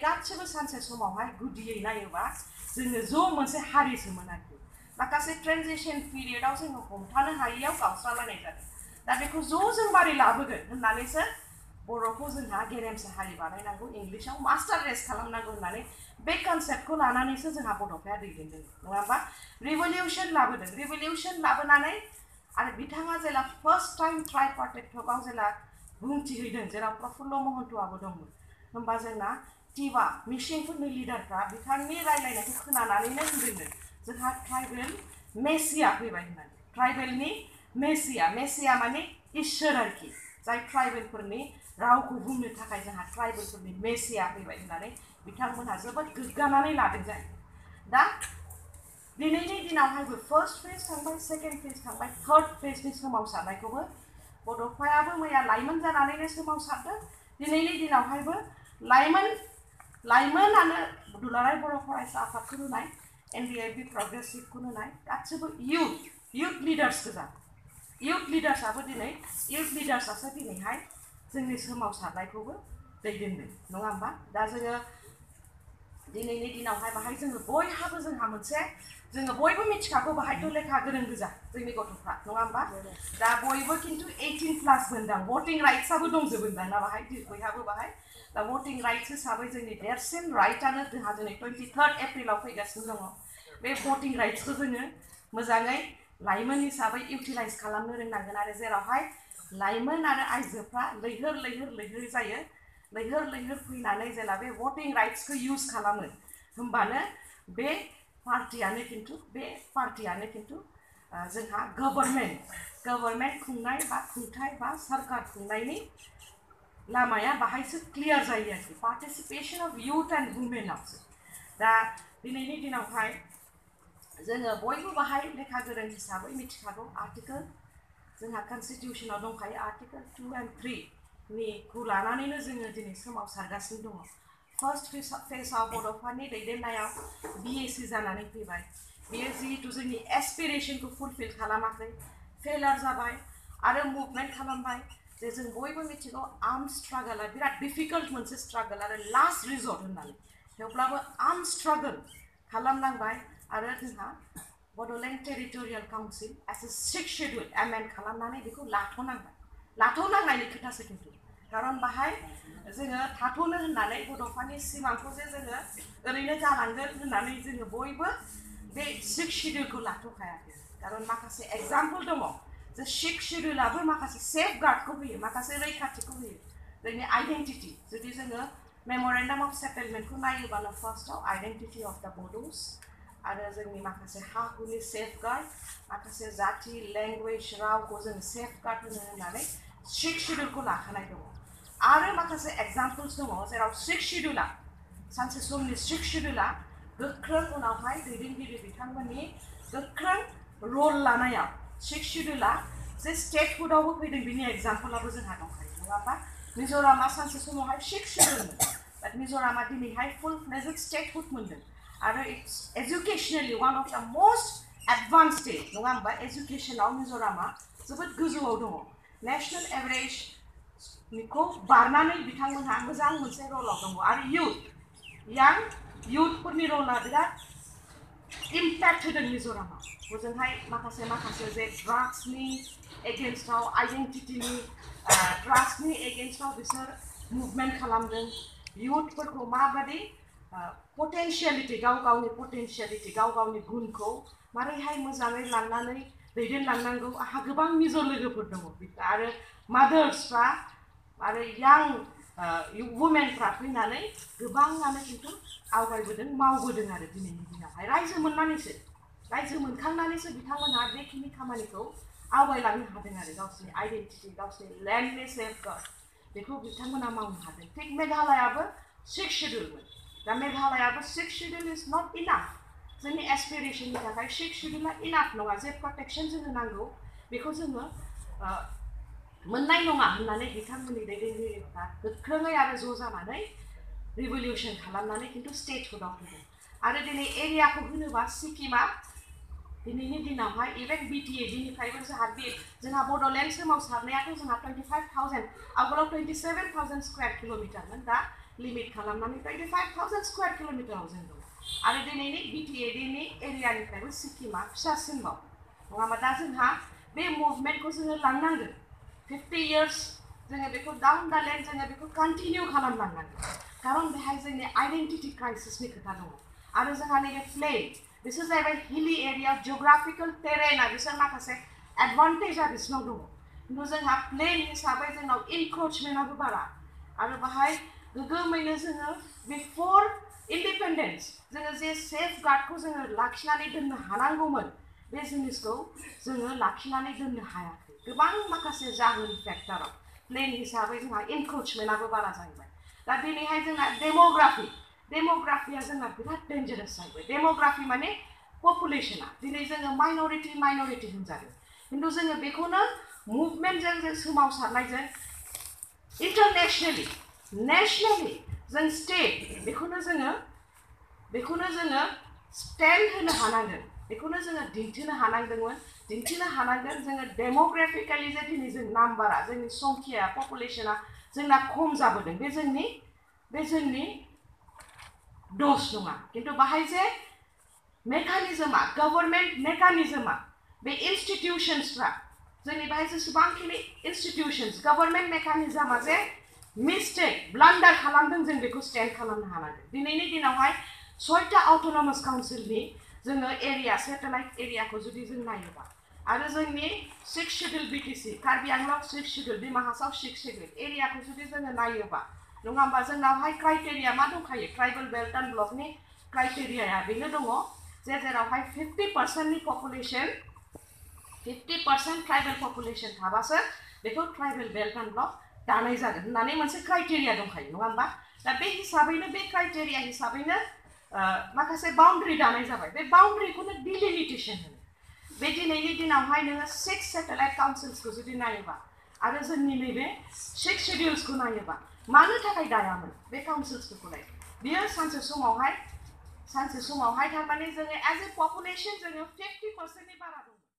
गासिबो सानसे समावहाय गुदियै नायोबा जोङो ज' मोनसे हारिसोमोन आरोखि माखासे ट्रेनजिशन पिरियडआव जोङो हमथानो हायैयाव गावस्रालायनाय जादों दा बेखौ ज' जों मारै लाबोगोन होननानैसो बर'खौ जोंहा गेरेमसा हारि बानायनांगौ इंलिशआव मास्टार रेस खालामनांगौ होननानै बे कनसेप्टखौ लानानैसो जोंहा बड'फाया दैदेनदों नङा होमबा रिभलिउसन लाबोदों रिभलिउसन लाबोनानै आरो बिथाङा जेला फार्स्ट टाइम ट्राइपार्टिटआव जेला बुंथि हैदों जेराव प्रफुल्ल महन्तआबो दंमोन होमबा जोंना टिवा मिसिंफोरनि लिडारफ्रा बिथांनि रायलायनायखौ खोनानानैनो होनदोंमोन जोंहा ट्राइबेल मेसिया फैबाय होननानै ट्राइबेलनि मेसिया माने इसोर आरोखि जाय ट्राइबेलफोरनि रावखौ बुंनो थाखाय जोंहा ट्राइबेलफोरनि मेसिया फैबाय होननानै बिथांमोनहा जोबोद गोग्गानानै लादों जायो दा दिनैनि दिनावहायबो फार्स्ट फेज थांबाय सेकेन्ड फेज थांबाय थार्ड फेजनि सोमावसारनायखौबो बड'फायाबो मैया लाइमोन जानानैनो सोमावसारदों दिनैनि दिनावहायबो लाइमोनानो दुलाराय बर' फरायसा आफादखौ नुनाय NDIB प्रग्रेसिभखौ नुनाय गासिबो इयुथ लिडार्स गोजा इयुथ लिडार्सआसो दिनैहाय जोंनि सोमावसारनायखौबो दैदेनदों नङा होमबा दा जोङो दिनैनि दिनावहाय बाहाय जोङो बयहाबो जोंहा मोनसे जोङो बयबो मिथिखागौ बाहायथ' लेखा गोरों गोजा जोंनि गथ'फ्रा नङा होमबा दा बयबो खिन्थु 18 प्लास मोनदां भटिं राइट्सआबो दंजोबोदां ना बाहाय बयहाबो बाहाय दा भटिं राइट्स हिसाबै जोंनि देरसिन राइटआनो जोंहा दिनै 23 एप्रिलाव फैगासिनो दङ बे भटिं राइट्सखौ जोङो मोजाङै लाइमोन हिसाबै इउटिलाइज खालामनो रोंनांगोन आरो जेरावहाय लाइमोन आरो आइजोफ्रा लैहोर जायो लैहोर फैनानै जेला बे भटिं राइट्सखौ इउज खालामो होमबानो बे पार्टियानो खिन्थु जोंहा गभर्नमेन्ट खुंनाय बा खुंथाय बा सरकार खुंनायनि लामाया बाहायसो क्लियार जायो आरोखि पार्टिसिपेशन अफ युथ एंड वुमेनावसो दा दिनैनि दिनावहाय जोङो बयबो बाहाय लेखा गोरों हिसाबै मिथिखागौ आर्टिकल जोंहा कनस्टिटिउशनाव दंखायो आर्टिकल 2 and 3 निखौ लानानैनो जोङो दिनै सोमावसारगासिनो दङ फार्स्ट फेजआव बड'फानि दैदेननायाव BAC जानानै फैबाय बेयो जिहेतु जोंनि एसपिरेशनखौ फुलफिल खालामाखै फेलार जाबाय आरो मुभमेन्ट खालामबाय जे जों बयबो मिथिगौ आर्म स्ट्रागलआ बिराद डिफिकाल्ट मोनसे स्ट्रागल आरो लास्ट रिजर्ट होननानै थेवब्लाबो आर्म स्ट्रागल खालामनांबाय आरो जोंहा Bodoland territorial council S A 6th schedule amend खालामनानै बेखौ लाथ'नांनायनि खोथासो खिन्थु खारन बाहाय जोङो थाथ'नो होननानै बड'फानि सिमांखौ जे जोङो ओरैनो जालांगोन होननानै जोङो बयबो बे 6th शेड्युलखौ लाथ'खायाखै खारन माखासे एग्जाम्पल दङ जे 6th शेड्युलाबो माखासे सेफ गार्डखौ होयो माखासे रैखाथिखौ होयो जोंनि आइडेन्टिटि जुदि जोङो मेम'रेन्डाम अफ सेटेलमेन्टखौ नायोबानो फार्स्टआव आइडेन्टिटि अफ द बड'स आरो जोंनि माखासे हा हुनि सेफ गार्ड माखासे जाति लेंगुवेज रावखौ जों सेफ गार्ड होनो होननानै 6th शेड्युलखौ लाखानाय दङ आरो माखासे एग्जाम्पल्स दङ जेराव 6th शेड्युला सानसे समनि 6th शेड्युला गोख्रों उनावहाय दैदेनगिरि बिथांमोननि गोख्रों रल लानायाव 6th शेड्युला जे स्टेटहुडआवबो फैदों बिनि एग्जाम्पलाबो जोंहा दंखायो नङा होमबा मिज'रामा सानसे समावहाय 6th शेड्युलमोन बाट मिज'रामा दिनैहाय फुल फ्लेजेड स्टेटहुड मोनदों आरो इट्स एजुकेशनेलि वान अफ द मोस्ट एडभान्स स्टेट नङा होमबा एजुकेशनाव मिज'रामा जोबोद गोजौआव दङ नेशनेल एभारेज निखौ बारनानै बिथांमोनहा मोजां मोनसे रलाव दङ आरो इयुथफोरनि रला बिराद इम्पेक्ट होदों मिज'रामाव हजोंहाय माखासे जे ड्राग्सनि एगेन्स्टआव आइडेन्टिटिनि ड्राग्सनि एगेन्स्टआव बिसोर मुभमेन्ट खालामदों इयुथफोरखौ माबायदि पटेन्शियेलिटि गावनि पटेन्शियेलिटि गावनि गुनखौ मारैहाय मोजाङै लांनानै दैदेनलांनांगौ आहा गोबां मिजर लोगोफोर दङ आरो मादार्सफ्रा आरो यां वुमेनफ्रा फैनानै गोबाङानो खिन्थु आवगायबोदों मावबोदों आरो दिनैनि दिनावहाय रायजो मोनखांनानैसो बिथांमोनहा बेखिनि खामानिखौ आवगायलांनो हादों आरो गावसोरनि आइडेन्टिटि गावसोरनि लेन्डनि सेफगार्ड बेखौ बिथांमोना मावनो हादों थिग मेघालयाबो 6th शेड्युलमोन दा मेघालयाबो 6th schedule is not enough जोंनि एसपिरेशननि थाखाय 6th शेड्युला इनाफ नङा जे प्रटेक्शन जोंनो नांगौ बेखौ जोङो मोननाय नङा होननानै बिथांमोननि दैदेनगिरिफ्रा गोख्रोङै आरो ज' जानानै रिभलिउसन खालामनानै खिन्थु स्टेटहुडआव फैदों आरो दिनै एरियाखौ होनोबा सिक्किमा दिनैनि दिनावहाय इभेन BTADनिफ्रायबो जोंहा बड'लेण्ड सोमावसारनायाथ' जोंहा 25,000 आवगोलाव 27,000 स्क्वायर किल'मिटारमोन दा लिमिट खालामनानै 25,000 स्क्वायर किलोमिटाराव जों दं आरो दिनैनि बिटिएडिनि एरियानिफ्रायबो सिक्किमा फिसासिनबाव नङा होमबा दा जोंहा बे मुभमेन्टखौ जोङो लांनांगोन 50 years जोङो बेखौ डाउन दा लाइन जोङो बेखौ कन्टिनिउ खालामलांनांगोन खारन बेहाय जोंनि आइडेन्टिटि क्राइसिसनि खोथा दङ आरो जोंहा नैबे प्लेन बिसोर जाहैबाय हिली एरिया जिअग्राफिकेल टेरेना बिसोर माखासे एडभान्टेजआ बिसोरनाव दङ खिन्थु जोंहा प्लेन हिसाबै जोंनाव इनक्रोचमेन्टआबो बारा आरो बाहाय गोगोमैनो जोङो बिफोर इन्डिपेन्डेन्स जोङो जे सेफ गार्डखौ जोङो लाखिनानै दोननो हानांगौमोन बे जिनिसखौ जोङो लाखिनानै दोननो हायाखै गोबां माखासे जाहोन फेक्टराव प्लेन हिसाबै जोंहा इनक्रोचमेन्टआबो बारा जाहैबाय दा दिनैहाय जोंना डेमोग्राफिया जोंना बिराद डेन्जारास जाहैबाय डेमोग्राफि माने पपुलेशना दिनै जोङो माइनरिटि होनजादों खिन्थु जोङो बेखौनो मुभमेन्टजों जों सोमावसारनायजों इन्टारनेशनेलि नेशनेलि जों स्टेट बेखौनो जोङो स्टेन्ड होनो हानांगोन बेखौनो जोङो दिन्थिनो हानांगोन जोङो डेमोग्राफिकेलि जे दिनै जों नाम्बारा जोंनि संख्या पपुलेशना जोंना खम जाबोदों बे जोंनि दस नङा खिन्थु बाहाय जे मेकानिजमा गभर्नमेन्ट मेकानिजमा बे इन्स्टिट्यूशन्सफ्रा जोंनि बाहाय जेसेबांखिनि इन्स्टिट्यूशन्स गभर्नमेन्ट मेकानिजमा जे मिस्टेक ब्लान्डार खालामदों जों बेखौ स्टेन्ड खालामनो हानांगोन दिनैनि दिनावहाय 6टा अटोनमास काउन्सिलनि जोङो एरिया सेटेलाइट एरियाखौ जुदि जों नायोबा आरो जोंनि 6 शेड्यूल बिटिसि कार्बि आंलं 6 शेड्यूल डिमा हासाव 6 शेड्यूल एरियाखौ जुदि जोङो नायोबा नङा होमबा जोंनावहाय क्राइटेरिया मा दंखायो ट्राइबल बेल्ट एन्ड ब्लकनि क्राइटेरियाया बेनो दङ जे जेरावहाय 50% नि पपुलेशन 50% ट्राइबल पपुलेशन थाबासो बेखौ ट्राइबल बेल्ट एन्ड ब्लक दानाय जागोन होननानै मोनसे क्राइटेरिया दंखायो नङा होमबा दा बे हिसाबैनो बे क्राइटेरिया हिसाबैनो माखासे बाउन्ड्री दानाय जाबाय बे बाउन्ड्रीखौनो डिलिमिटेशन होनो बे दिनैनि दिनावहाय नोङो 6 सेटेलाइट काउन्सिल्सखौ जुदि नायोबा आरो जोंनि नैबे 6 शेड्यूल्सखौ नायोबा मानो थाखाय दायामोन बे काउन्सिल्सफोरखौलाय बियो सानसे समावहाय थारमाने जोङो एज ए पपुलेशन जोङो 50% नि बारा दं